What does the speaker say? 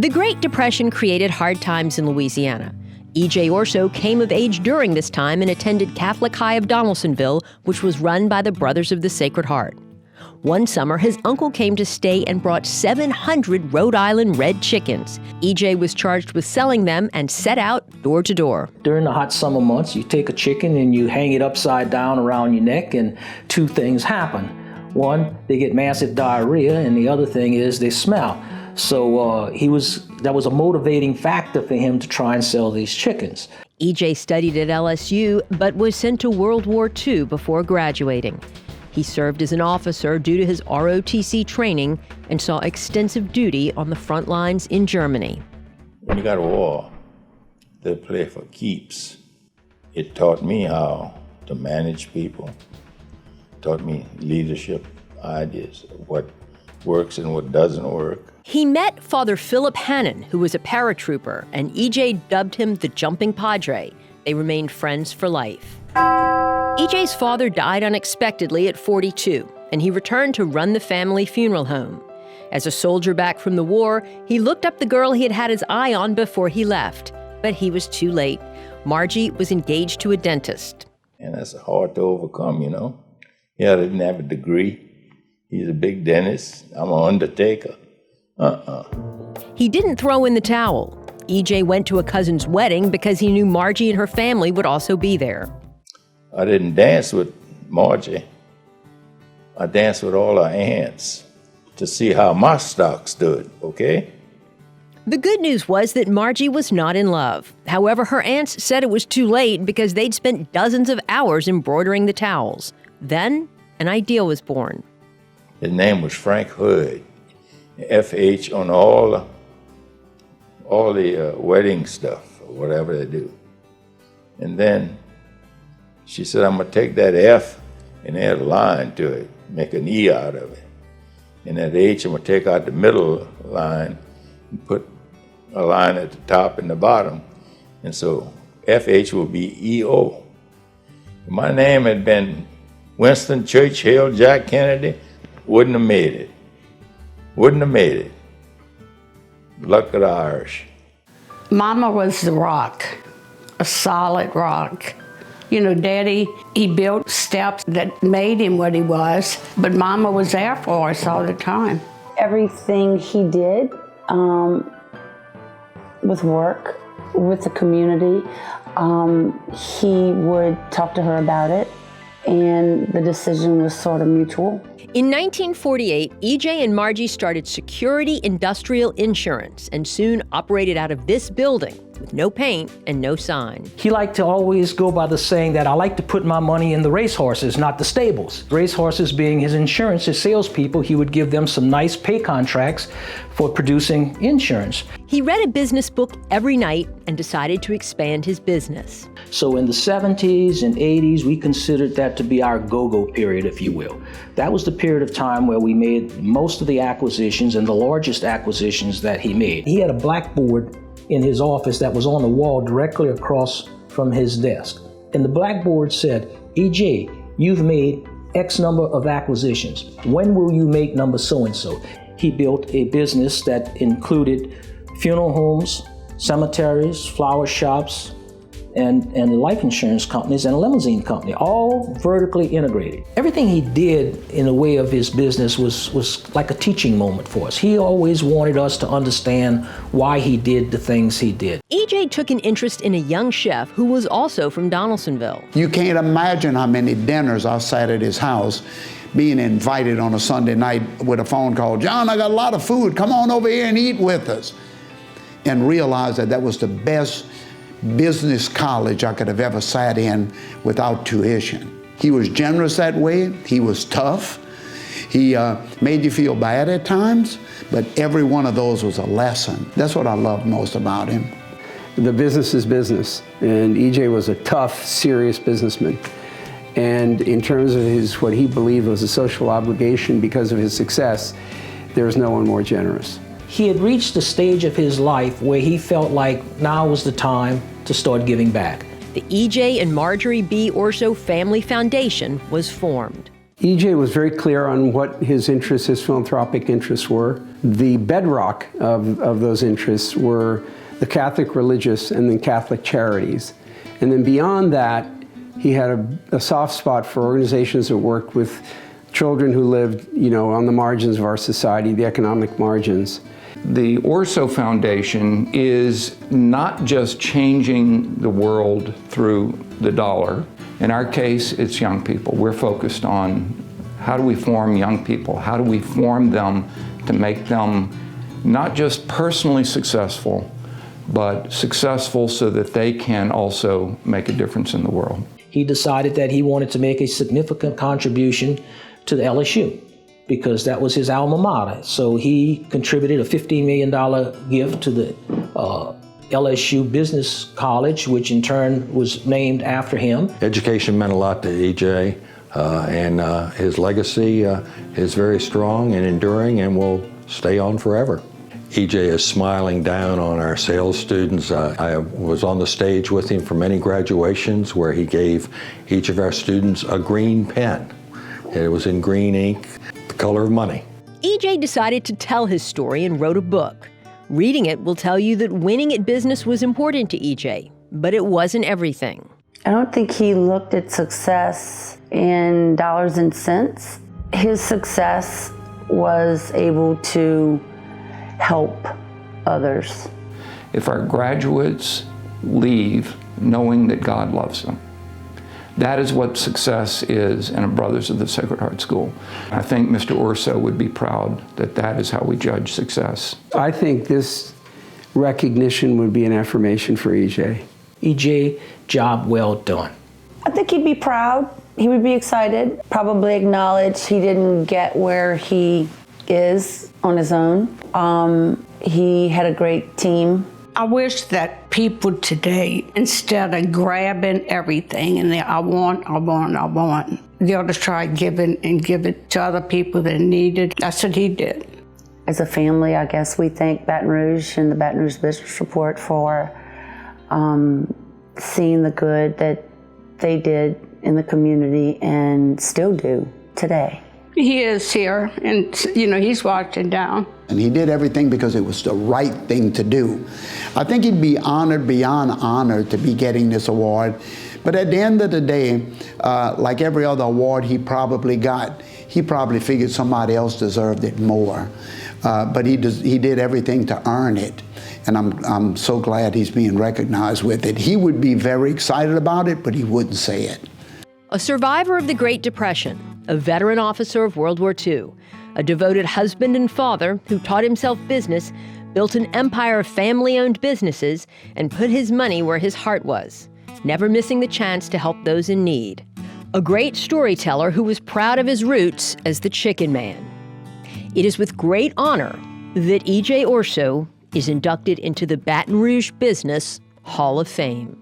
The Great Depression created hard times in Louisiana. E.J. Orso came of age during this time and attended Catholic High of Donaldsonville, which was run by the Brothers of the Sacred Heart. One summer, his uncle came to stay and brought 700 Rhode Island red chickens. E.J. was charged with selling them and set out door to door. During the hot summer months, you take a chicken and you hang it upside down around your neck, and two things happen. One, they get massive diarrhea, and the other thing is they smell. So that was a motivating factor for him to try and sell these chickens. E.J. studied at LSU, but was sent to World War II before graduating. He served as an officer due to his ROTC training and saw extensive duty on the front lines in Germany. When you got a war, they play for keeps. It taught me how to manage people, taught me leadership ideas, what works and what doesn't work. He met Father Philip Hannon, who was a paratrooper, and E.J. dubbed him the Jumping Padre. They remained friends for life. E.J.'s father died unexpectedly at 42, and he returned to run the family funeral home. As a soldier back from the war, he looked up the girl he had had his eye on before he left, but he was too late. Margie was engaged to a dentist. And that's hard to overcome, you know. Yeah, I didn't have a degree. He's a big dentist. I'm an undertaker. He didn't throw in the towel. E.J. went to a cousin's wedding because he knew Margie and her family would also be there. I didn't dance with Margie. I danced with all her aunts to see how my stock stood, okay? The good news was that Margie was not in love. However, her aunts said it was too late because they'd spent dozens of hours embroidering the towels. Then, an idea was born. His name was Frank Hood, F.H. on all the wedding stuff, or whatever they do. And then she said, I'm gonna take that F and add a line to it, make an E out of it. And that H, I'm gonna take out the middle line and put a line at the top and the bottom. And so F.H. will be E.O. If my name had been Winston Churchill Jack Kennedy, wouldn't have made it. Wouldn't have made it. Luck of the Irish. Mama was the rock, a solid rock. You know, Daddy, he built steps that made him what he was, but Mama was there for us all the time. Everything he did with work, with the community, he would talk to her about it, and the decision was sort of mutual. In 1948, E.J. and Margie started Security Industrial Insurance and soon operated out of this building with no paint and no sign. He liked to always go by the saying that I like to put my money in the racehorses, not the stables. Racehorses being his insurance, his salespeople, he would give them some nice pay contracts for producing insurance. He read a business book every night and decided to expand his business. So in the 70s and 80s, we considered that to be our go-go period, if you will. That was the period of time where we made most of the acquisitions and the largest acquisitions that he made. He had a blackboard in his office that was on the wall directly across from his desk. And the blackboard said, E.J., you've made X number of acquisitions. When will you make number so-and-so? He built a business that included funeral homes, cemeteries, flower shops, and life insurance companies and a limousine company, all vertically integrated. Everything he did in the way of his business was like a teaching moment for us. He always wanted us to understand why he did the things he did. E.J. took an interest in a young chef who was also from Donaldsonville. You can't imagine how many dinners I sat at his house being invited on a Sunday night with a phone call. John, I got a lot of food. Come on over here and eat with us. And realized that that was the best business college I could have ever sat in without tuition. He was generous that way. He was tough. He made you feel bad at times, but every one of those was a lesson. That's what I loved most about him. The business is business, and E.J. was a tough, serious businessman. And in terms of what he believed was a social obligation because of his success, there was no one more generous. He had reached the stage of his life where he felt like now was the time to start giving back. The E.J. and Marjorie B. Orso Family Foundation was formed. E.J. was very clear on what his interests, his philanthropic interests were. The bedrock of those interests were the Catholic religious and then Catholic charities. And then beyond that, he had a soft spot for organizations that worked with children who lived, on the margins of our society, the economic margins. The Orso Foundation is not just changing the world through the dollar. In our case, it's young people. We're focused on how do we form young people? How do we form them to make them not just personally successful, but successful so that they can also make a difference in the world. He decided that he wanted to make a significant contribution to the LSU because that was his alma mater. So he contributed a $15 million gift to the LSU Business College, which in turn was named after him. Education meant a lot to E.J., and his legacy is very strong and enduring and will stay on forever. E.J. is smiling down on our sales students. I was on the stage with him for many graduations where he gave each of our students a green pen. It was in green ink, the color of money. E.J. decided to tell his story and wrote a book. Reading it will tell you that winning at business was important to E.J., but it wasn't everything. I don't think he looked at success in dollars and cents. His success was able to help others. If our graduates leave knowing that God loves them, that is what success is in a Brothers of the Sacred Heart School. I think Mr. Orso would be proud that that is how we judge success. I think this recognition would be an affirmation for E.J. E.J., job well done. I think he'd be proud. He would be excited, probably acknowledge he didn't get where he is on his own. He had a great team. I wish that people today, instead of grabbing everything and I want, they ought to try giving and give it to other people that need it. That's what he did. As a family, I guess we thank Baton Rouge and the Baton Rouge Business Report for seeing the good that they did in the community and still do today. He is here, and he's watching down. And he did everything because it was the right thing to do. I think he'd be honored beyond honor to be getting this award. But at the end of the day, like every other award he probably got, he probably figured somebody else deserved it more. But he did everything to earn it. And I'm so glad he's being recognized with it. He would be very excited about it, but he wouldn't say it. A survivor of the Great Depression, a veteran officer of World War II, a devoted husband and father who taught himself business, built an empire of family-owned businesses, and put his money where his heart was, never missing the chance to help those in need. A great storyteller who was proud of his roots as the Chicken Man. It is with great honor that E.J. Orso is inducted into the Baton Rouge Business Hall of Fame.